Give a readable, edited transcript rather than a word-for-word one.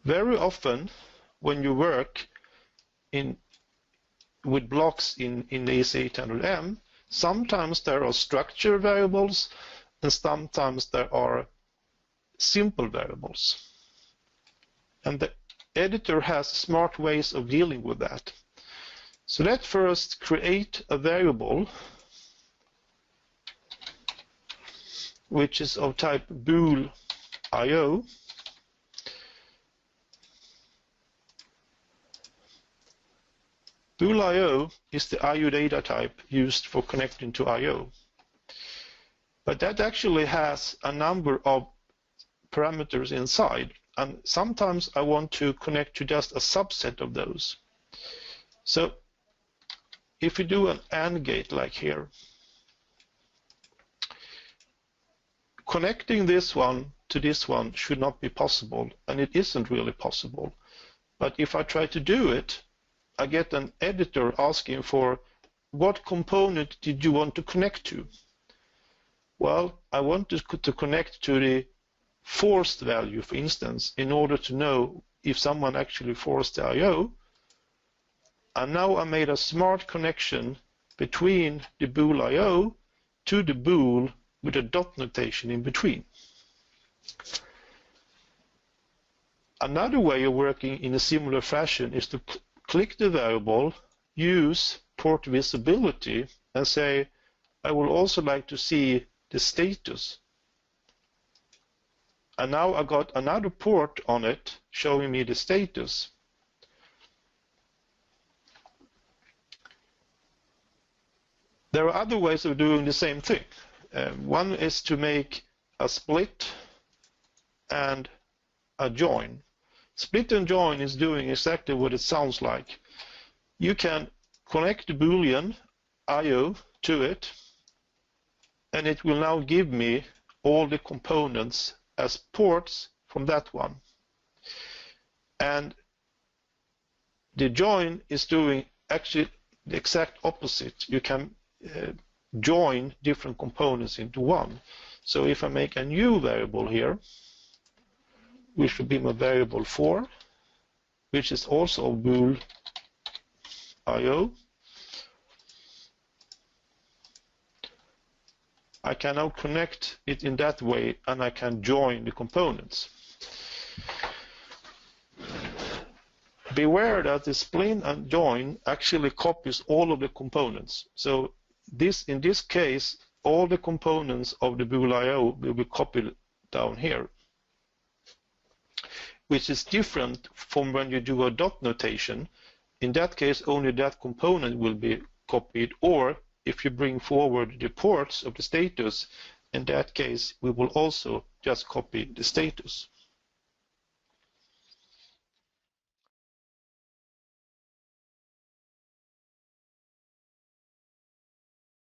Very often when you work with blocks in the EC800M, sometimes there are structure variables and sometimes there are simple variables. And the editor has smart ways of dealing with that. So let's first create a variable which is of type bool IO. Bool IO is the IO data type used for connecting to IO. But that actually has a number of parameters inside, and sometimes I want to connect to just a subset of those. So if we do an AND gate like here, connecting this one to this one should not be possible, and it isn't really possible. But if I try to do it, I get an editor asking for what component did you want to connect to? Well, I want to connect to the forced value, for instance, in order to know if someone actually forced the IO. And now I made a smart connection between the bool IO to the bool with a dot notation in between. Another way of working in a similar fashion is to click the variable, use port visibility, and say, I would also like to see the status. And now I got another port on it showing me the status. There are other ways of doing the same thing. One is to make a split and a join. Split and join is doing exactly what it sounds like. You can connect the Boolean IO to it, and it will now give me all the components as ports from that one. And the join is doing actually the exact opposite. You can join different components into one. So if I make a new variable here, which will be my variable 4, which is also bool IO, I can now connect it in that way, and I can join the components. Beware that the split and join actually copies all of the components. So in this case, all the components of the bool IO will be copied down here, which is different from when you do a dot notation. In that case, only that component will be copied, or if you bring forward the ports of the status, in that case, we will also just copy the status.